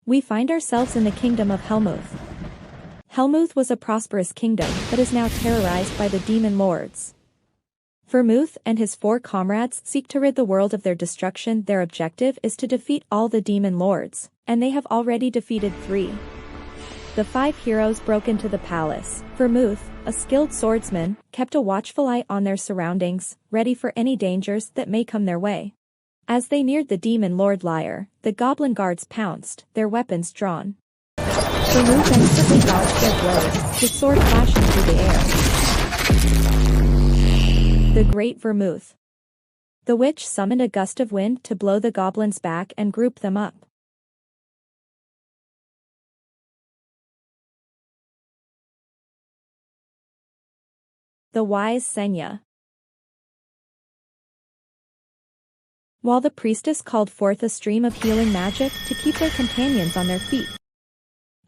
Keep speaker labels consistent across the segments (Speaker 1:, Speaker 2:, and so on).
Speaker 1: We find ourselves in the kingdom of Helmouth. Helmouth was a prosperous kingdom but is now terrorized by the demon lords. Vermouth and his 4 comrades seek to rid the world of their destruction. Their objective is to defeat all the demon lords, and they have already defeated 3. The 5 heroes broke into the palace. Vermouth, a skilled swordsman, kept a watchful eye on their surroundings, ready for any dangers that may come their way. As they neared the demon lord Liar, the goblin guards pounced, their weapons drawn. Vermouth instantly dodged their blows, his sword flashing through the air. The Great Vermouth. The witch summoned a gust of wind to blow the goblins back and group them up. The wise Senya. While the priestess called forth a stream of healing magic to keep their companions on their feet.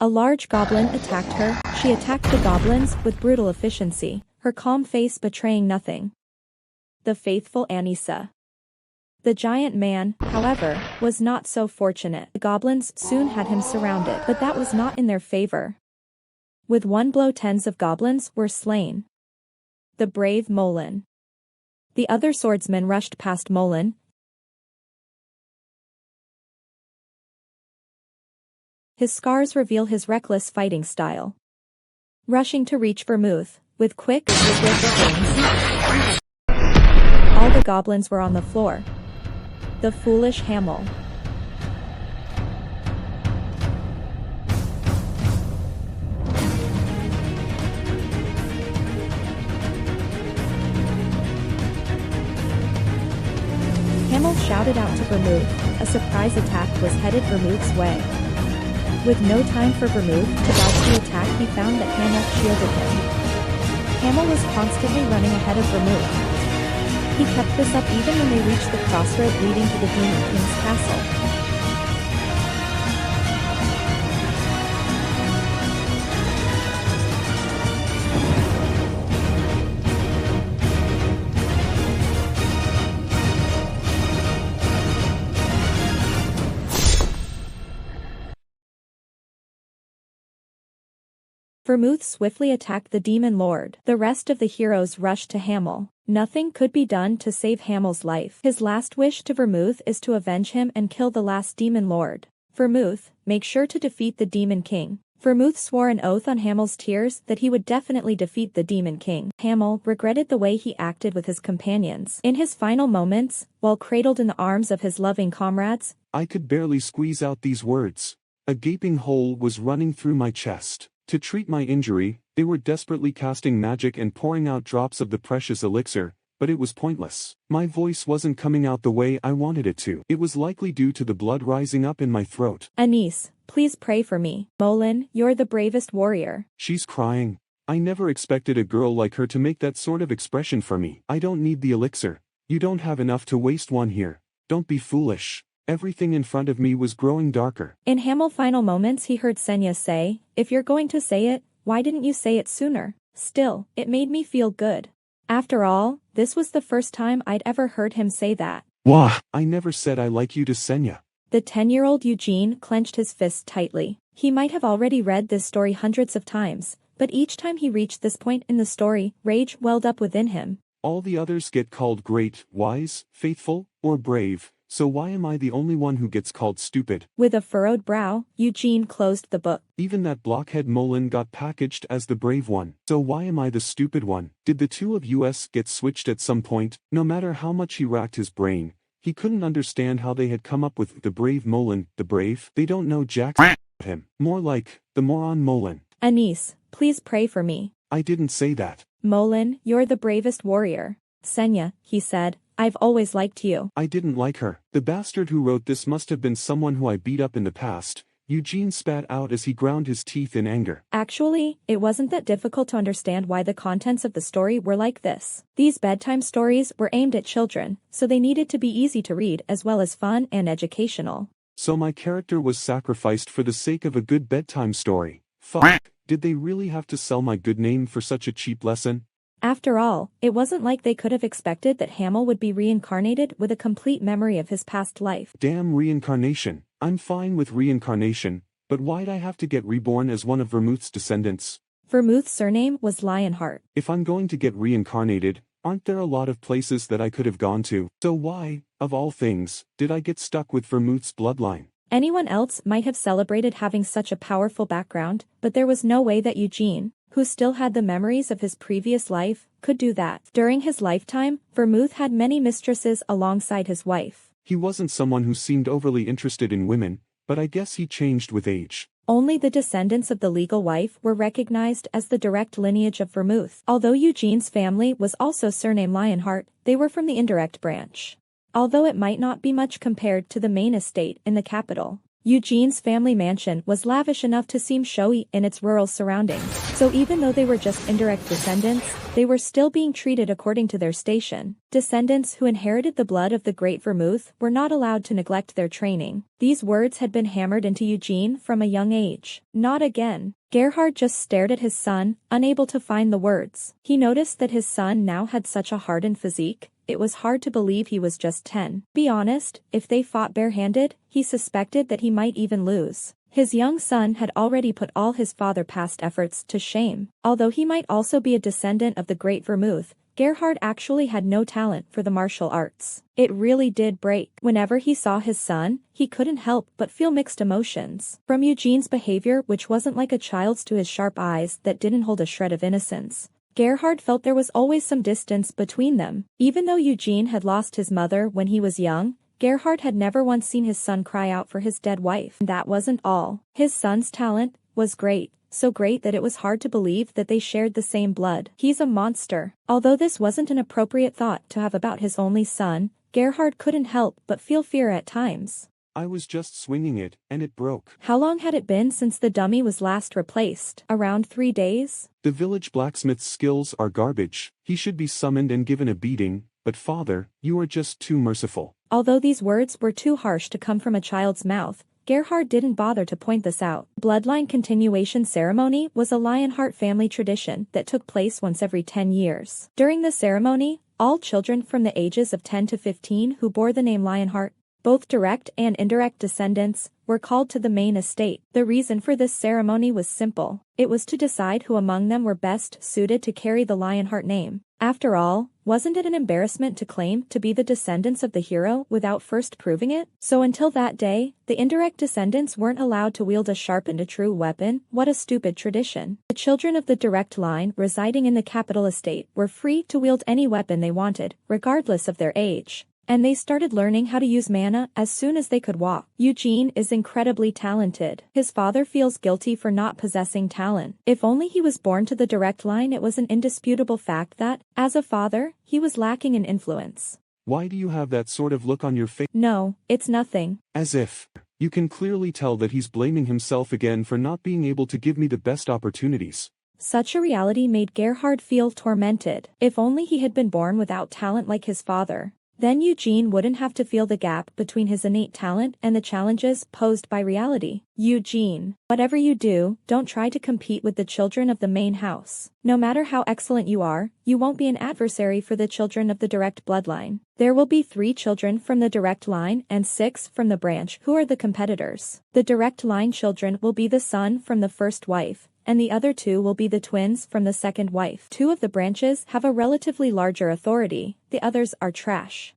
Speaker 1: A large goblin attacked her. She attacked the goblins with brutal efficiency, her calm face betraying nothing. The faithful Anissa. The giant man, however, was not so fortunate. The goblins soon had him surrounded, but that was not in their favor. With one blow, tens of goblins were slain. The brave Molin. The other swordsmen rushed past Molin. His scars reveal his reckless fighting style. Rushing to reach Vermouth, with quick, swift swings. All the goblins were on the floor. The foolish Hamel. Hamel shouted out to Vermouth. A surprise attack was headed Vermouth's way. With no time for Vermouth to dodge the attack, he found that Hamel shielded him. Hamel was constantly running ahead of Vermouth. He kept this up even when they reached the crossroad leading to the Demon King's castle. Vermouth swiftly attacked the demon lord. The rest of the heroes rushed to Hamel. Nothing could be done to save Hamel's life. His last wish to Vermouth is to avenge him and kill the last demon lord. Vermouth, make sure to defeat the demon king. Vermouth swore an oath on Hamel's tears that he would definitely defeat the demon king. Hamel regretted the way he acted with his companions. In his final moments, while cradled in the arms of his loving comrades,
Speaker 2: I could barely squeeze out these words. A gaping hole was running through my chest. To treat my injury, they were desperately casting magic and pouring out drops of the precious elixir, but it was pointless. My voice wasn't coming out the way I wanted it to. It was likely due to the blood rising up in my throat.
Speaker 1: Anise, please pray for me. Molin, you're the bravest warrior.
Speaker 2: She's crying. I never expected a girl like her to make that sort of expression for me. I don't need the elixir. You don't have enough to waste one here. Don't be foolish. Everything in front of me was growing darker.
Speaker 1: In Hamel's final moments he heard Senya say, if you're going to say it, why didn't you say it sooner? Still, it made me feel good. After all, this was the first time I'd ever heard him say that.
Speaker 2: Wah! I never said I like you to Senya.
Speaker 1: The 10-year-old Eugene clenched his fists tightly. He might have already read this story hundreds of times, but each time he reached this point in the story, rage welled up within him.
Speaker 2: All the others get called great, wise, faithful, or brave. So why am I the only one who gets called stupid?
Speaker 1: With a furrowed brow, Eugene closed the book.
Speaker 2: Even that blockhead Molin got packaged as the brave one. So why am I the stupid one? Did the two of us get switched at some point? No matter how much he racked his brain, he couldn't understand how they had come up with the brave Molin. The brave? They don't know jack about him. More like, the moron Molin.
Speaker 1: Anise, please pray for me.
Speaker 2: I didn't say that.
Speaker 1: Molin, you're the bravest warrior. Senya, he said, I've always liked you.
Speaker 2: I didn't like her. The bastard who wrote this must have been someone who I beat up in the past. Eugene spat out as he ground his teeth in anger.
Speaker 1: Actually, it wasn't that difficult to understand why the contents of the story were like this. These bedtime stories were aimed at children, so they needed to be easy to read as well as fun and educational.
Speaker 2: So my character was sacrificed for the sake of a good bedtime story. Fuck. Did they really have to sell my good name for such a cheap lesson?
Speaker 1: After all, it wasn't like they could have expected that Hamel would be reincarnated with a complete memory of his past life.
Speaker 2: Damn reincarnation. I'm fine with reincarnation, but why'd I have to get reborn as one of Vermouth's descendants?
Speaker 1: Vermouth's surname was Lionheart.
Speaker 2: If I'm going to get reincarnated, aren't there a lot of places that I could have gone to? So why, of all things, did I get stuck with Vermouth's bloodline?
Speaker 1: Anyone else might have celebrated having such a powerful background, but there was no way that Eugene, who still had the memories of his previous life, could do that. During his lifetime, Vermouth had many mistresses alongside his wife.
Speaker 2: He wasn't someone who seemed overly interested in women, but I guess he changed with age.
Speaker 1: Only the descendants of the legal wife were recognized as the direct lineage of Vermouth. Although Eugene's family was also surnamed Lionheart, they were from the indirect branch. Although it might not be much compared to the main estate in the capital, Eugene's family mansion was lavish enough to seem showy in its rural surroundings. So even though they were just indirect descendants, they were still being treated according to their station. Descendants who inherited the blood of the great Vermouth were not allowed to neglect their training. These words had been hammered into Eugene from a young age. Not again. Gerhard just stared at his son, unable to find the words. He noticed that his son now had such a hardened physique. It was hard to believe he was just 10. Be honest, if they fought barehanded, he suspected that he might even lose. His young son had already put all his father's past efforts to shame. Although he might also be a descendant of the great Vermouth, Gerhard actually had no talent for the martial arts. It really did break. Whenever he saw his son, he couldn't help but feel mixed emotions. From Eugene's behavior, which wasn't like a child's, to his sharp eyes that didn't hold a shred of innocence, Gerhard felt there was always some distance between them. Even though Eugene had lost his mother when he was young, Gerhard had never once seen his son cry out for his dead wife. And that wasn't all. His son's talent was great, so great that it was hard to believe that they shared the same blood. He's a monster. Although this wasn't an appropriate thought to have about his only son, Gerhard couldn't help but feel fear at times.
Speaker 2: I was just swinging it, and it broke.
Speaker 1: How long had it been since the dummy was last replaced? Around 3 days?
Speaker 2: The village blacksmith's skills are garbage. He should be summoned and given a beating, but father, you are just too merciful.
Speaker 1: Although these words were too harsh to come from a child's mouth, Gerhard didn't bother to point this out. Bloodline continuation ceremony was a Lionheart family tradition that took place once every 10 years. During the ceremony, all children from the ages of 10 to 15 who bore the name Lionheart, both direct and indirect descendants, were called to the main estate. The reason for this ceremony was simple. It was to decide who among them were best suited to carry the Lionheart name. After all, wasn't it an embarrassment to claim to be the descendants of the hero without first proving it? So until that day, the indirect descendants weren't allowed to wield a sharpened a true weapon. What a stupid tradition. The children of the direct line residing in the capital estate were free to wield any weapon they wanted, regardless of their age. And they started learning how to use mana as soon as they could walk. Eugene is incredibly talented. His father feels guilty for not possessing talent. If only he was born to the direct line, it was an indisputable fact that, as a father, he was lacking in influence.
Speaker 2: Why do you have that sort of look on your face?
Speaker 1: No, it's nothing.
Speaker 2: As if. You can clearly tell that he's blaming himself again for not being able to give me the best opportunities.
Speaker 1: Such a reality made Gerhard feel tormented. If only he had been born without talent like his father. Then Eugene wouldn't have to feel the gap between his innate talent and the challenges posed by reality. Eugene, whatever you do, don't try to compete with the children of the main house. No matter how excellent you are, you won't be an adversary for the children of the direct bloodline. There will be 3 children from the direct line and 6 from the branch who are the competitors. The direct line children will be the son from the first wife, and the other 2 will be the twins from the second wife. 2 of the branches have a relatively larger authority, the others are trash.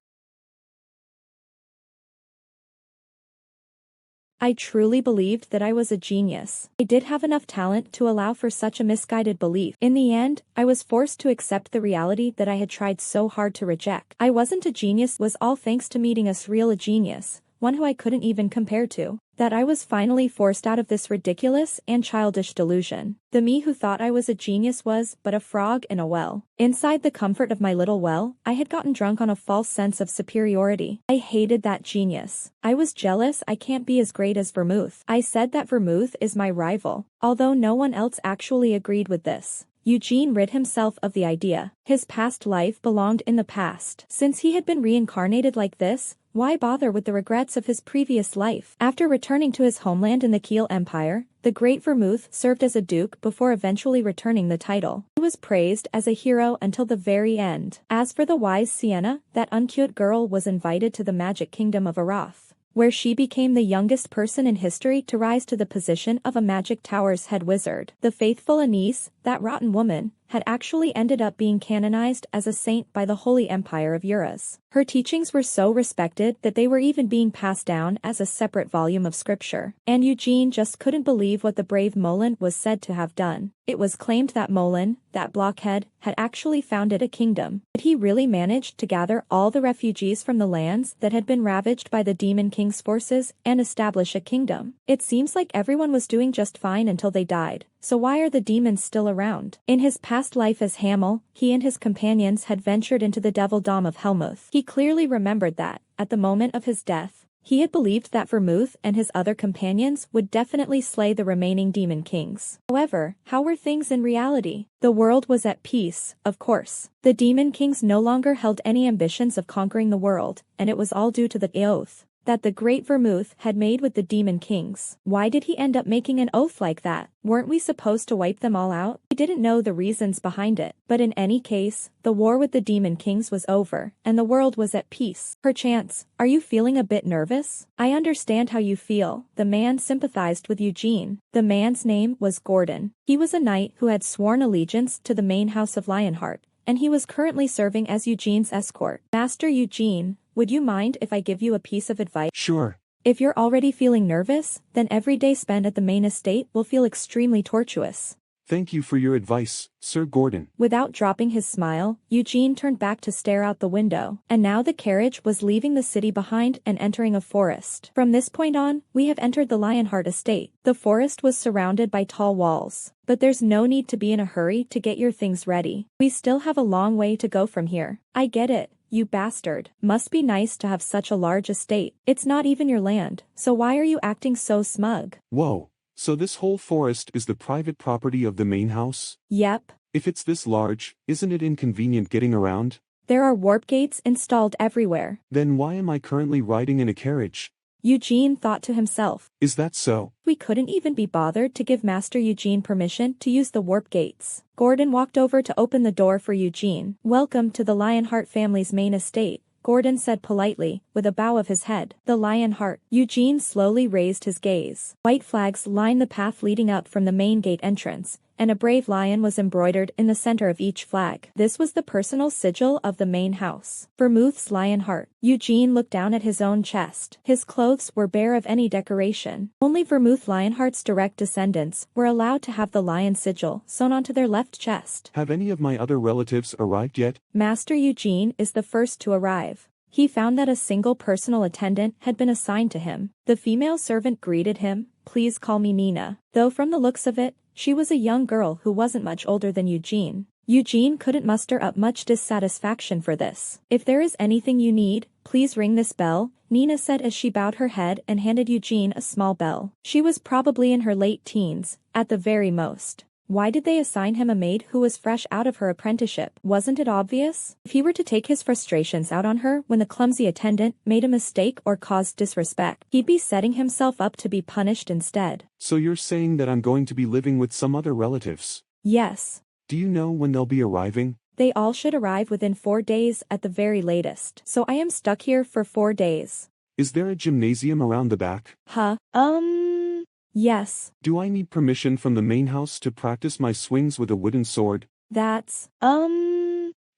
Speaker 1: I truly believed that I was a genius. I did have enough talent to allow for such a misguided belief. In the end, I was forced to accept the reality that I had tried so hard to reject. I wasn't a genius was all thanks to meeting a surreal genius, one who I couldn't even compare to. That I was finally forced out of this ridiculous and childish delusion. The me who thought I was a genius was but a frog in a well. Inside the comfort of my little well, I had gotten drunk on a false sense of superiority. I hated that genius. I was jealous I can't be as great as Vermouth. I said that Vermouth is my rival. Although no one else actually agreed with this, Eugene rid himself of the idea. His past life belonged in the past. Since he had been reincarnated like this, why bother with the regrets of his previous life? After returning to his homeland in the Kiel Empire, the great Vermouth served as a duke before eventually returning the title. He was praised as a hero until the very end. As for the wise Sienna, that uncute girl was invited to the magic kingdom of Arath, where she became the youngest person in history to rise to the position of a Magic Tower's head wizard. The faithful Anise, that rotten woman, had actually ended up being canonized as a saint by the Holy Empire of Eurus. Her teachings were so respected that they were even being passed down as a separate volume of scripture. And Eugene just couldn't believe what the brave Molin was said to have done. It was claimed that Molin, that blockhead, had actually founded a kingdom. But he really managed to gather all the refugees from the lands that had been ravaged by the Demon King's forces and establish a kingdom. It seems like everyone was doing just fine until they died. So why are the demons still around? In his past life as Hamel, he and his companions had ventured into the Devildom of Helmouth. He clearly remembered that, at the moment of his death, he had believed that Vermouth and his other companions would definitely slay the remaining demon kings. However, how were things in reality? The world was at peace, of course. The demon kings no longer held any ambitions of conquering the world, and it was all due to the oath that the great Vermouth had made with the demon kings. Why did he end up making an oath like that? Weren't we supposed to wipe them all out? He didn't know the reasons behind it. But in any case, the war with the demon kings was over, and the world was at peace. Perchance, are you feeling a bit nervous? I understand how you feel. The man sympathized with Eugene. The man's name was Gordon. He was a knight who had sworn allegiance to the main house of Lionheart, and he was currently serving as Eugene's escort. Master Eugene, would you mind if I give you a piece of advice?
Speaker 2: Sure.
Speaker 1: If you're already feeling nervous, then every day spent at the main estate will feel extremely tortuous.
Speaker 2: Thank you for your advice, Sir Gordon.
Speaker 1: Without dropping his smile, Eugene turned back to stare out the window, and now the carriage was leaving the city behind and entering a forest. From this point on, we have entered the Lionheart estate. The forest was surrounded by tall walls, but there's no need to be in a hurry to get your things ready. We still have a long way to go from here. I get it. You bastard. Must be nice to have such a large estate. It's not even your land, so why are you acting so smug?
Speaker 2: Whoa, so this whole forest is the private property of the main house?
Speaker 1: Yep.
Speaker 2: If it's this large, isn't it inconvenient getting around?
Speaker 1: There are warp gates installed everywhere.
Speaker 2: Then why am I currently riding in a carriage?
Speaker 1: Eugene thought to himself.
Speaker 2: Is that so?
Speaker 1: We couldn't even be bothered to give Master Eugene permission to use the warp gates. Gordon walked over to open the door for Eugene. Welcome to the Lionheart family's main estate, Gordon said politely, with a bow of his head. The Lionheart. Eugene slowly raised his gaze. White flags lined the path leading up from the main gate entrance, and a brave lion was embroidered in the center of each flag. This was the personal sigil of the main house, Vermouth's Lionheart. Eugene looked down at his own chest. His clothes were bare of any decoration. Only Vermouth Lionheart's direct descendants were allowed to have the lion sigil sewn onto their left chest.
Speaker 2: Have any of my other relatives arrived yet?
Speaker 1: Master Eugene is the first to arrive. He found that a single personal attendant had been assigned to him. The female servant greeted him. Please call me Nina. Though from the looks of it, she was a young girl who wasn't much older than Eugene. Eugene couldn't muster up much dissatisfaction for this. If there is anything you need, please ring this bell, Nina said as she bowed her head and handed Eugene a small bell. She was probably in her late teens, at the very most. Why did they assign him a maid who was fresh out of her apprenticeship? Wasn't it obvious? If he were to take his frustrations out on her when the clumsy attendant made a mistake or caused disrespect, he'd be setting himself up to be punished instead.
Speaker 2: So you're saying that I'm going to be living with some other relatives?
Speaker 1: Yes.
Speaker 2: Do you know when they'll be arriving?
Speaker 1: They all should arrive within 4 days at the very latest. So I am stuck here for 4 days.
Speaker 2: Is there a gymnasium around the back?
Speaker 1: Yes.
Speaker 2: Do I need permission from the main house to practice my swings with a wooden sword?
Speaker 1: That's,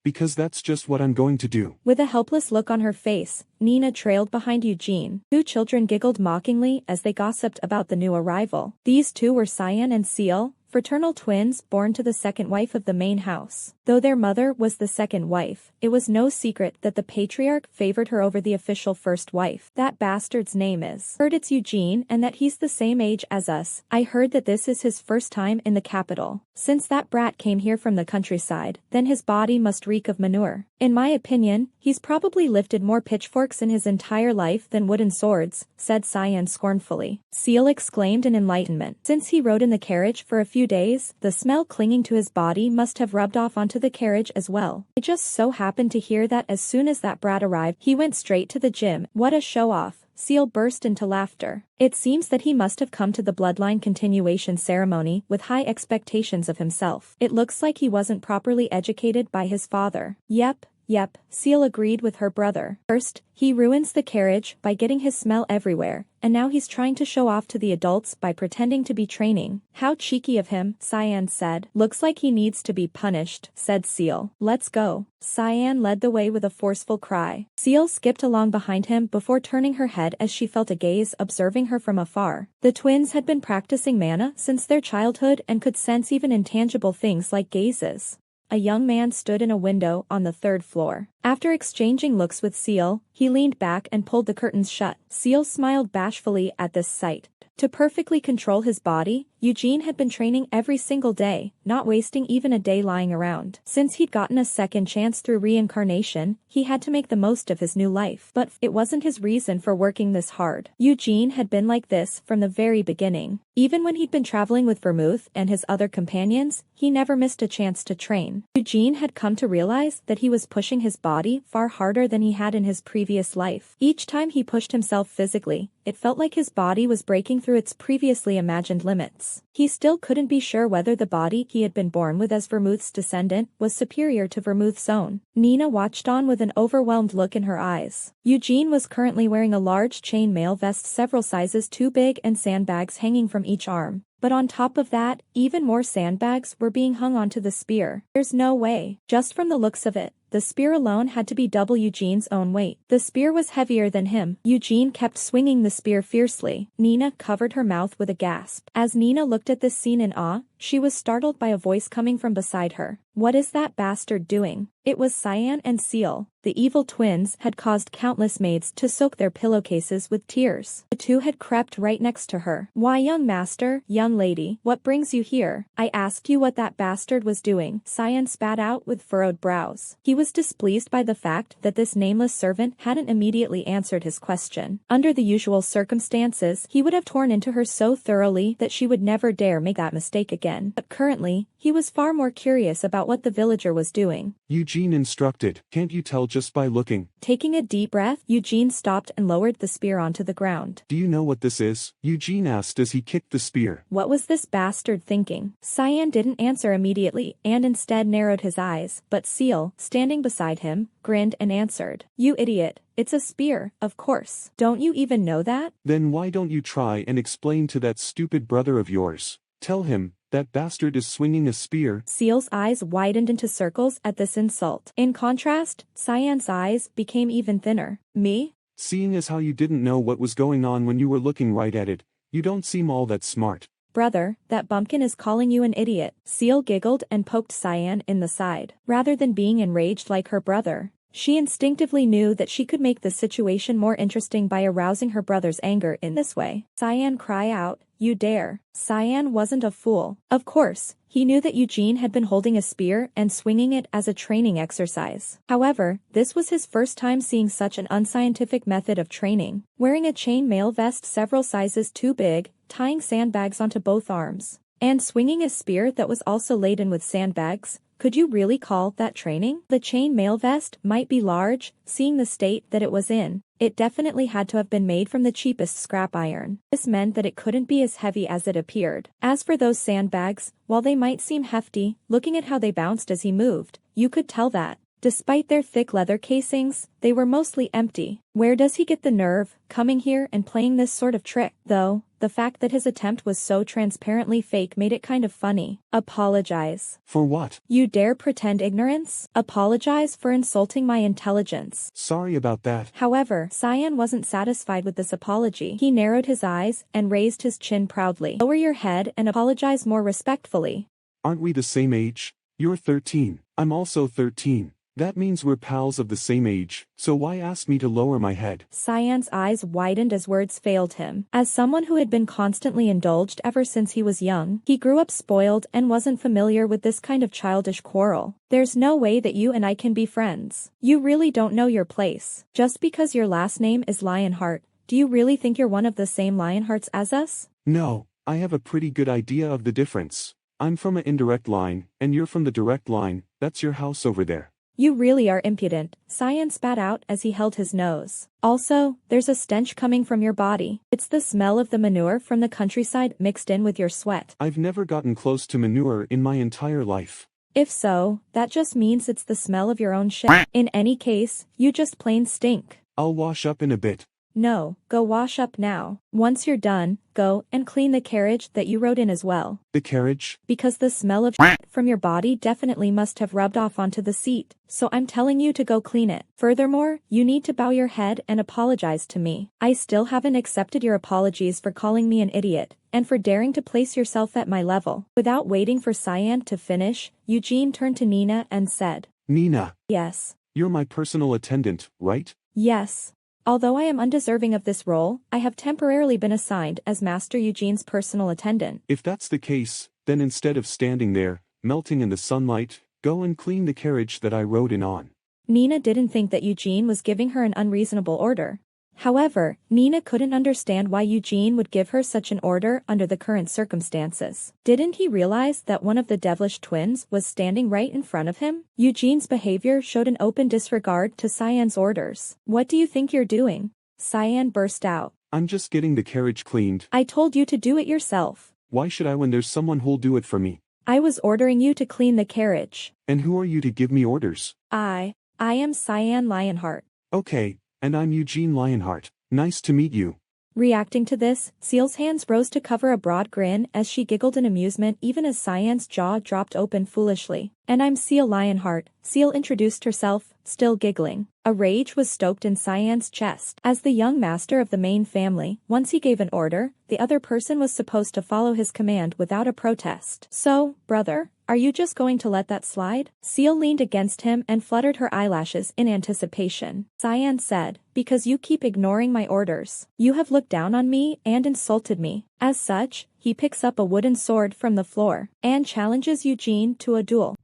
Speaker 2: Because that's just what I'm going to do.
Speaker 1: With a helpless look on her face, Nina trailed behind Eugene. Two children giggled mockingly as they gossiped about the new arrival. These two were Cyan and Seal, fraternal twins born to the second wife of the main house. Though their mother was the second wife, it was no secret that the patriarch favored her over the official first wife. That bastard's name is. Heard it's Eugene and that he's the same age as us. I heard that this is his first time in the capital. Since that brat came here from the countryside, then his body must reek of manure. In my opinion, he's probably lifted more pitchforks in his entire life than wooden swords, said Cyan scornfully. Seal exclaimed in enlightenment. Since he rode in the carriage for a few days, the smell clinging to his body must have rubbed off onto the carriage as well. I just so happened to hear that as soon as that brat arrived, he went straight to the gym. What a show-off. Seal burst into laughter. It seems that he must have come to the bloodline continuation ceremony with high expectations of himself. It looks like he wasn't properly educated by his father. Yep, Yep, Seal agreed with her brother. First, he ruins the carriage by getting his smell everywhere, and now he's trying to show off to the adults by pretending to be training. How cheeky of him, Cyan said. Looks like he needs to be punished, said Seal. Let's go. Cyan led the way with a forceful cry. Seal skipped along behind him before turning her head as she felt a gaze observing her from afar. The twins had been practicing mana since their childhood and could sense even intangible things like gazes. A young man stood in a window on the 3rd floor. After exchanging looks with Seal, he leaned back and pulled the curtains shut. Seal smiled bashfully at this sight. To perfectly control his body, Eugene had been training every single day, not wasting even a day lying around. Since he'd gotten a second chance through reincarnation, he had to make the most of his new life. But it wasn't his reason for working this hard. Eugene had been like this from the very beginning. Even when he'd been traveling with Vermouth and his other companions, he never missed a chance to train. Eugene had come to realize that he was pushing his body far harder than he had in his previous life. Each time he pushed himself physically, it felt like his body was breaking through its previously imagined limits. He still couldn't be sure whether the body he had been born with as Vermouth's descendant was superior to Vermouth's own. Nina watched on with an overwhelmed look in her eyes. Eugene was currently wearing a large chainmail vest several sizes too big and sandbags hanging from each arm. But on top of that, even more sandbags were being hung onto the spear. There's no way. Just from the looks of it, the spear alone had to be double Eugene's own weight. The spear was heavier than him. Eugene kept swinging the spear fiercely. Nina covered her mouth with a gasp. As Nina looked at this scene in awe, she was startled by a voice coming from beside her. What is that bastard doing? It was Cyan and Seal. The evil twins had caused countless maids to soak their pillowcases with tears. The two had crept right next to her. Why, young master, young lady, what brings you here? I asked you what that bastard was doing. Cyan spat out with furrowed brows. He was displeased by the fact that this nameless servant hadn't immediately answered his question. Under the usual circumstances, he would have torn into her so thoroughly that she would never dare make that mistake again. But currently, he was far more curious about what the villager was doing.
Speaker 2: Eugene instructed, can't you tell just by looking?
Speaker 1: Taking a deep breath, Eugene stopped and lowered the spear onto the ground.
Speaker 2: Do you know what this is? Eugene asked as he kicked the spear.
Speaker 1: What was this bastard thinking? Cyan didn't answer immediately and instead narrowed his eyes, but Seal, standing beside him, grinned and answered. You idiot. It's a spear, of course. Don't you even know that?
Speaker 2: Then why don't you try and explain to that stupid brother of yours? Tell him, that bastard is swinging a spear.
Speaker 1: Seal's eyes widened into circles at this insult. In contrast, Cyan's eyes became even thinner. Me?
Speaker 2: Seeing as how you didn't know what was going on when you were looking right at it, you don't seem all that smart.
Speaker 1: Brother, that bumpkin is calling you an idiot. Seal giggled and poked Cyan in the side. Rather than being enraged like her brother, she instinctively knew that she could make the situation more interesting by arousing her brother's anger in this way. Cyan cried out, you dare. Cyan wasn't a fool. Of course, he knew that Eugene had been holding a spear and swinging it as a training exercise. However, this was his first time seeing such an unscientific method of training. Wearing a chainmail vest several sizes too big, tying sandbags onto both arms, and swinging a spear that was also laden with sandbags. Could you really call that training? The chainmail vest might be large, seeing the state that it was in. It definitely had to have been made from the cheapest scrap iron. This meant that it couldn't be as heavy as it appeared. As for those sandbags, while they might seem hefty, looking at how they bounced as he moved, you could tell that, despite their thick leather casings, they were mostly empty. Where does he get the nerve, coming here and playing this sort of trick? Though, the fact that his attempt was so transparently fake made it kind of funny. Apologize.
Speaker 2: For what?
Speaker 1: You dare pretend ignorance? Apologize for insulting my intelligence.
Speaker 2: Sorry about that.
Speaker 1: However, Cyan wasn't satisfied with this apology. He narrowed his eyes and raised his chin proudly. Lower your head and apologize more respectfully.
Speaker 2: Aren't we the same age? You're 13. I'm also 13. That means we're pals of the same age, so why ask me to lower my head?
Speaker 1: Cyan's eyes widened as words failed him. As someone who had been constantly indulged ever since he was young, he grew up spoiled and wasn't familiar with this kind of childish quarrel. There's no way that you and I can be friends. You really don't know your place. Just because your last name is Lionheart, do you really think you're one of the same Lionhearts as us?
Speaker 2: No, I have a pretty good idea of the difference. I'm from an indirect line, and you're from the direct line. That's your house over there.
Speaker 1: You really are impudent, Cyan spat out as he held his nose. Also, there's a stench coming from your body. It's the smell of the manure from the countryside mixed in with your sweat.
Speaker 2: I've never gotten close to manure in my entire life.
Speaker 1: If so, that just means it's the smell of your own shit. In any case, you just plain stink.
Speaker 2: I'll wash up in a bit.
Speaker 1: No, go wash up now. Once you're done, go and clean the carriage that you rode in as well.
Speaker 2: The carriage?
Speaker 1: Because the smell of shit from your body definitely must have rubbed off onto the seat, so I'm telling you to go clean it. Furthermore, you need to bow your head and apologize to me. I still haven't accepted your apologies for calling me an idiot, and for daring to place yourself at my level. Without waiting for Cyan to finish, Eugene turned to Nina and said,
Speaker 2: Nina.
Speaker 1: Yes.
Speaker 2: You're my personal attendant, right?
Speaker 1: Yes. Although I am undeserving of this role, I have temporarily been assigned as Master Eugene's personal attendant.
Speaker 2: If that's the case, then instead of standing there, melting in the sunlight, go and clean the carriage that I rode in on.
Speaker 1: Nina didn't think that Eugene was giving her an unreasonable order. However, Nina couldn't understand why Eugene would give her such an order under the current circumstances. Didn't he realize that one of the devilish twins was standing right in front of him? Eugene's behavior showed an open disregard to Cyan's orders. What do you think you're doing? Cyan burst out.
Speaker 2: I'm just getting the carriage cleaned.
Speaker 1: I told you to do it yourself.
Speaker 2: Why should I when there's someone who'll do it for me?
Speaker 1: I was ordering you to clean the carriage.
Speaker 2: And who are you to give me orders?
Speaker 1: I am Cyan Lionheart.
Speaker 2: Okay. And I'm Eugene Lionheart. Nice to meet you.
Speaker 1: Reacting to this, Seal's hands rose to cover a broad grin as she giggled in amusement even as Cyan's jaw dropped open foolishly. And I'm Seal Lionheart, Seal introduced herself, still giggling. A rage was stoked in Cyan's chest. As the young master of the main family, once he gave an order, the other person was supposed to follow his command without a protest. So, brother, are you just going to let that slide? Seal leaned against him and fluttered her eyelashes in anticipation. Cyan said, because you keep ignoring my orders. You have looked down on me and insulted me. As such, he picks up a wooden sword from the floor and challenges Eugene to a duel.